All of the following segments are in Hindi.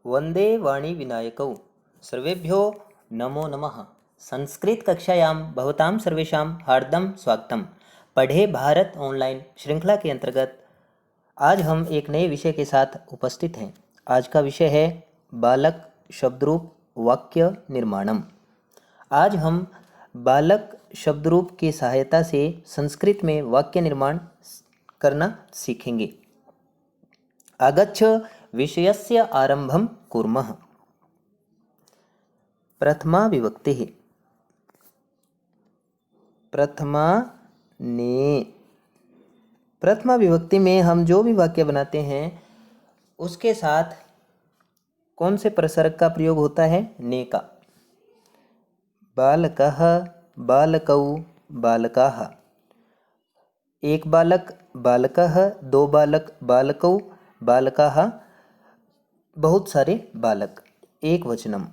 वंदे वाणी विनायकौ सर्वेभ्यो नमो नमः। संस्कृत कक्षायां भवतां सर्वेषां हार्दं स्वागतम। पढ़े भारत ऑनलाइन श्रृंखला के अंतर्गत आज हम एक नए विषय के साथ उपस्थित हैं। आज का विषय है बालक शब्दरूप वाक्य निर्माणम। आज हम बालक शब्दरूप की सहायता से संस्कृत में वाक्य निर्माण करना सीखेंगे। आगच्छ विषयस्य आरंभं कुर्मः। प्रथमा विभक्तिः प्रथमा ने। प्रथमा विभक्ति में हम जो भी वाक्य बनाते हैं उसके साथ कौन से प्रसर्ग का प्रयोग होता है? ने का। बालकः बालकौ बालकाः। एक बालक बालकः, दो बालक बालकौ बालकाः, बहुत सारे बालक। एक वचनम।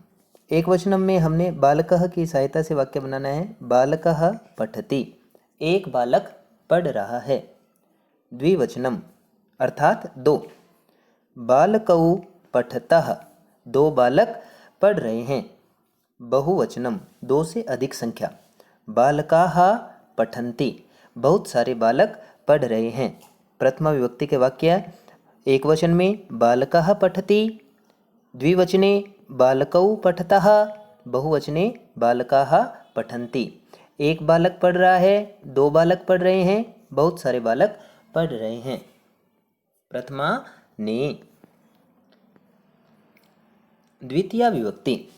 एक वचनम में हमने बालकः की सहायता से वाक्य बनाना है। बालकः पठति, एक बालक पढ़ रहा है। द्विवचनम अर्थात दो। बालकौ पठतः, दो बालक पढ़ रहे हैं। बहुवचनम दो से अधिक संख्या। बालकाः पठन्ति, बहुत सारे बालक पढ़ रहे हैं। प्रथमा विभक्ति के वाक्य एक वचन में बालकः पठति, द्विवचने बालकौ पठतः, बहुवचने बालकाः पठन्ति। एक बालक पढ़ रहा है, दो बालक पढ़ रहे हैं, बहुत सारे बालक पढ़ रहे हैं। प्रथमा ने। द्वितीय विभक्ति।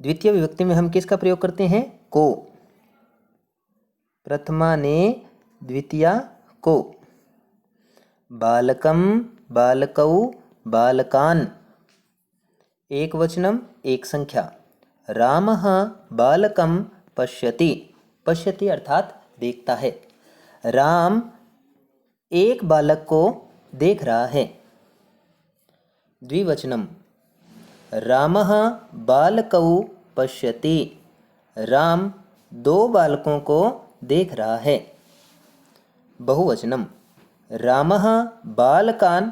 द्वितीय विभक्ति में हम किसका प्रयोग करते हैं? को। प्रथमा ने द्वितीया को। बालकम बालकौ बालकान्, एक वचनम एक संख्या। रामः बालकम पश्यति, पश्यति अर्थात देखता है। राम एक बालक को देख रहा है। द्विवचनम रामः बालकौ पश्यति, राम दो बालकों को देख रहा है। बहुवचनम रामः बालकान्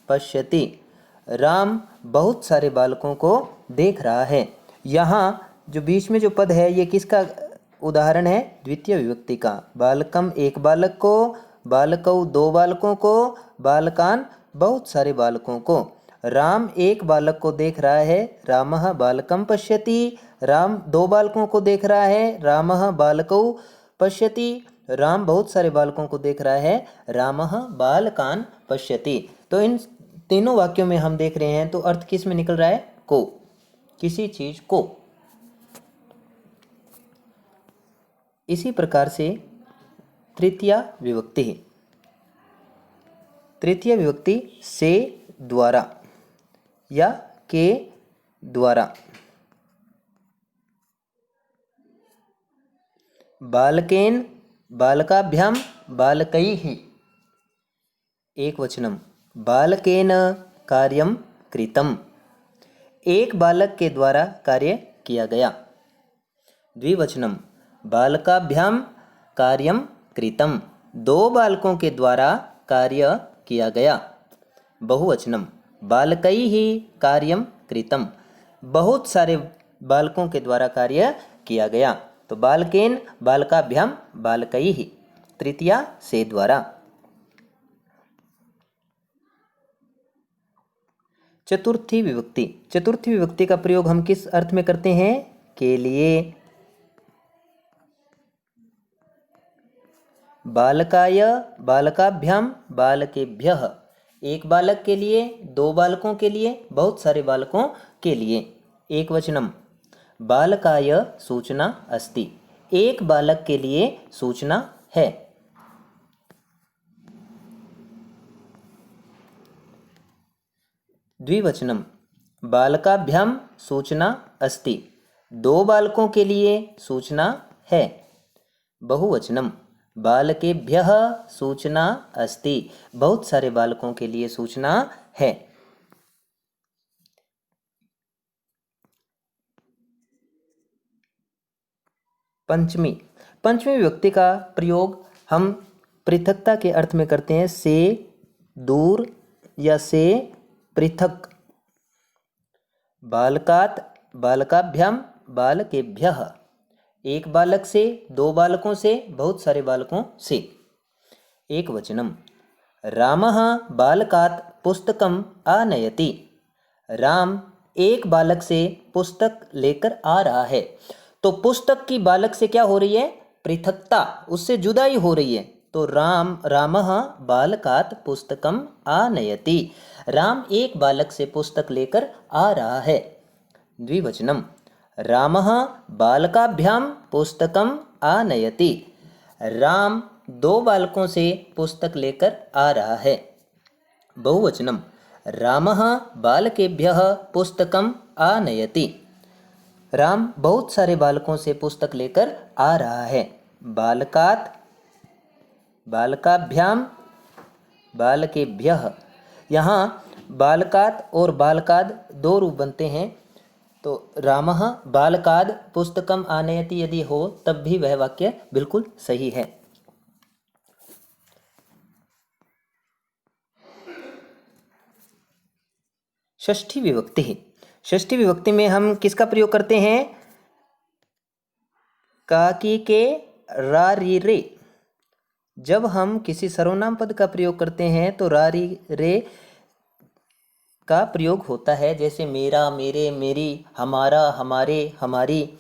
पश्यति, राम बहुत सारे बालकों को देख रहा है। यहाँ जो बीच में जो पद है ये किसका उदाहरण है? द्वितीय विभक्ति का। बालकम एक बालक को, बालकौ दो बालकों को, बालकान बहुत सारे बालकों को। राम एक बालक को देख रहा है। रामः बालकम पश्यति, राम दो बालकों को देख रहा है। रामः बालकौ पश्यति, राम बहुत सारे बालकों को देख रहा है। रामः बालकान पश्यति। तो इन तीनों वाक्यों में हम देख रहे हैं तो अर्थ किस में निकल रहा है? को, किसी चीज को। इसी प्रकार से तृतीय विभक्ति है। तृतीय विभक्ति से द्वारा या के द्वारा। बालकेन बालकाभ्यां बालकैः, एक वचनम बालकेन कार्यं कृतम्, एक बालक के द्वारा कार्य किया गया। द्विवचनम बालकाभ्यां कार्यं कृतम्, दो बालकों के द्वारा कार्य किया गया। बहुवचनम बालकैः कार्यं कृतम्, बहुत सारे बालकों के द्वारा कार्य किया गया। तो बालकेन बालकाभ्यां बालकैः, तृतीया से द्वारा। चतुर्थी विभक्ति। चतुर्थी विभक्ति का प्रयोग हम किस अर्थ में करते हैं? के लिए। बालकाय बालकाभ्यां बालकेभ्यः, एक बालक के लिए, दो बालकों के लिए, बहुत सारे बालकों के लिए। एक वचनम बालकाय सूचना अस्ति, एक बालक के लिए सूचना है। द्विवचनम बालकाभ्यां सूचना अस्ति, दो बालकों के लिए सूचना है। बहुवचनम बालकेभ्यः सूचना अस्ति, बहुत सारे बालकों के लिए सूचना है। पंचमी। पंचमी विभक्ति का प्रयोग हम पृथकता के अर्थ में करते हैं। से दूर या से पृथक। बालकात् बालकाभ्याम बालकेभ्यः, एक बालक से, दो बालकों से, बहुत सारे बालकों से। एक वचनम। रामः बालकात् पुस्तकम आनयति, राम एक बालक से पुस्तक लेकर आ रहा है। तो पुस्तक की बालक से क्या हो रही है? पृथकता, उससे जुदाई हो रही है। तो रामः बालकात् पुस्तकम आनयति, राम एक बालक से पुस्तक लेकर आ रहा है। द्विवचनम। रामः बालकाभ्याम पुस्तकम आनयति, राम दो बालकों से पुस्तक लेकर आ रहा है। बहुवचनम। रामः बालकेभ्यः पुस्तकम आनयति, राम बहुत सारे बालकों से पुस्तक लेकर आ रहा है। बालकात् बालकाभ्याम बालकेभ्यः, यहाँ बालकात् और बालकाद दो रूप बनते हैं। तो रामः बालकाद पुस्तकम आनयति यदि हो तब भी वह वाक्य बिल्कुल सही है। षष्ठी विभक्ति। षष्ठी विभक्ति में हम किसका प्रयोग करते हैं? काकी के रा री रे। जब हम किसी सर्वनाम पद का प्रयोग करते हैं तो रा री रे का प्रयोग होता है, जैसे मेरा, मेरे, मेरी, हमारा, हमारे, हमारी।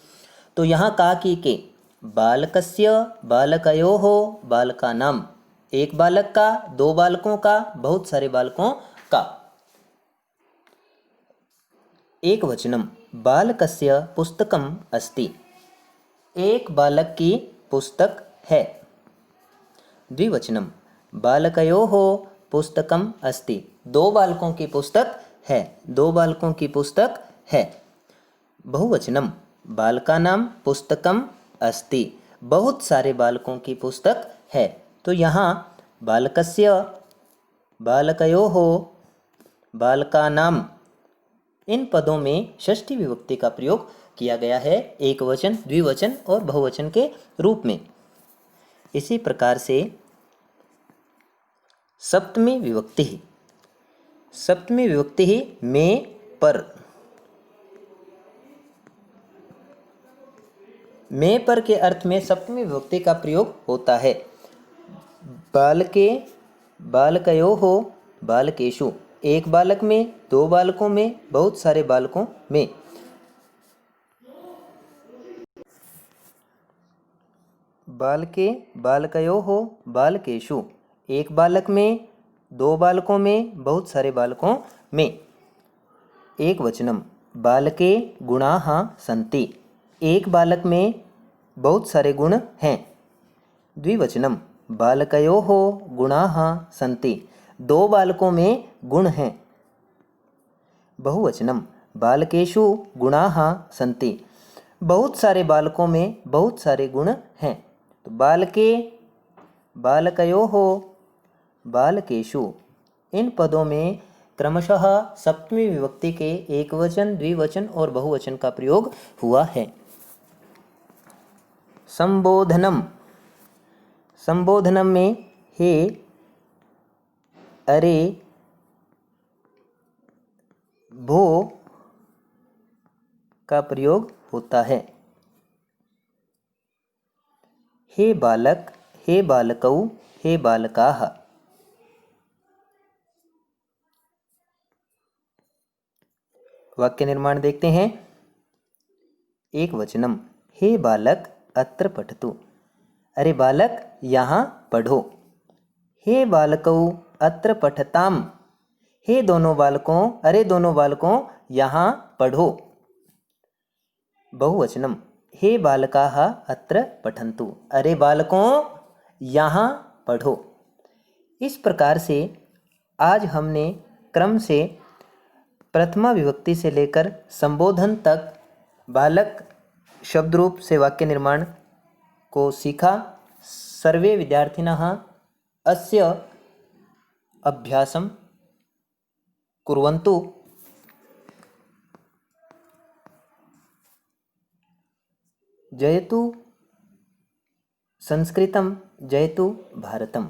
तो यहाँ काकी के बालकस्य बालकयोः बालकानाम, एक बालक का, दो बालकों का, बहुत सारे बालकों का। एक वचनम। बालकस्य पुस्तकम अस्ति, एक बालक की पुस्तक है। द्विवचनम। बालकयोः पुस्तकम अस्ति, दो बालकों की पुस्तक है, दो बालकों की पुस्तक है। बहुवचनम। बालकानां पुस्तकम अस्ति, बहुत सारे बालकों की पुस्तक है। तो यहाँ बालकस्य बालकयोः बालकानां, इन पदों में षष्ठी विभक्ति का प्रयोग किया गया है, एक वचन, द्विवचन और बहुवचन के रूप में। इसी प्रकार से सप्तमी विभक्ति। सप्तमी विभक्ति में पर। में पर के अर्थ में सप्तमी विभक्ति का प्रयोग होता है। बालके बालकयोः बालकेषु, एक बालक में, दो बालकों में, बहुत सारे बालकों में। बालके बालकयोः बालकेषु, एक बालक में, दो बालकों में, बहुत सारे बालकों में। एक वचनम। बालके गुणाः सन्ति, एक बालक में बहुत सारे गुण हैं। द्विवचनम। बालकयोः गुणाः सन्ति, दो बालकों में गुण हैं। बहुवचनम। बालकेषु गुणाः सन्ति, बहुत सारे बालकों में बहुत सारे गुण हैं। तो बालके बालकयोः बालकेषु, इन पदों में क्रमशः सप्तमी विभक्ति के एकवचन, द्विवचन और बहुवचन का प्रयोग हुआ है। संबोधनम। संबोधनम में हे, अरे, भो का प्रयोग होता है। हे बालक, हे बालकौ, हे बालकाः। वाक्य निर्माण देखते हैं। एक वचनम। हे बालक अत्र पठतु, अरे बालक यहाँ पढ़ो। हे बालकौ अत्र पठताम, हे दोनों बालकों, अरे दोनों बालकों यहाँ पढ़ो। बहुवचनम। हे बालकाः अत्र पठन्तु, अरे बालकों यहाँ पढ़ो। इस प्रकार से आज हमने क्रम से प्रथमा विभक्ति से लेकर संबोधन तक बालक शब्द रूप से वाक्य निर्माण को सीखा। सर्वे विद्यार्थिनः अस्य अभ्यासं कुर्वन्तु। जयतु संस्कृतं, जयतु भारतम्।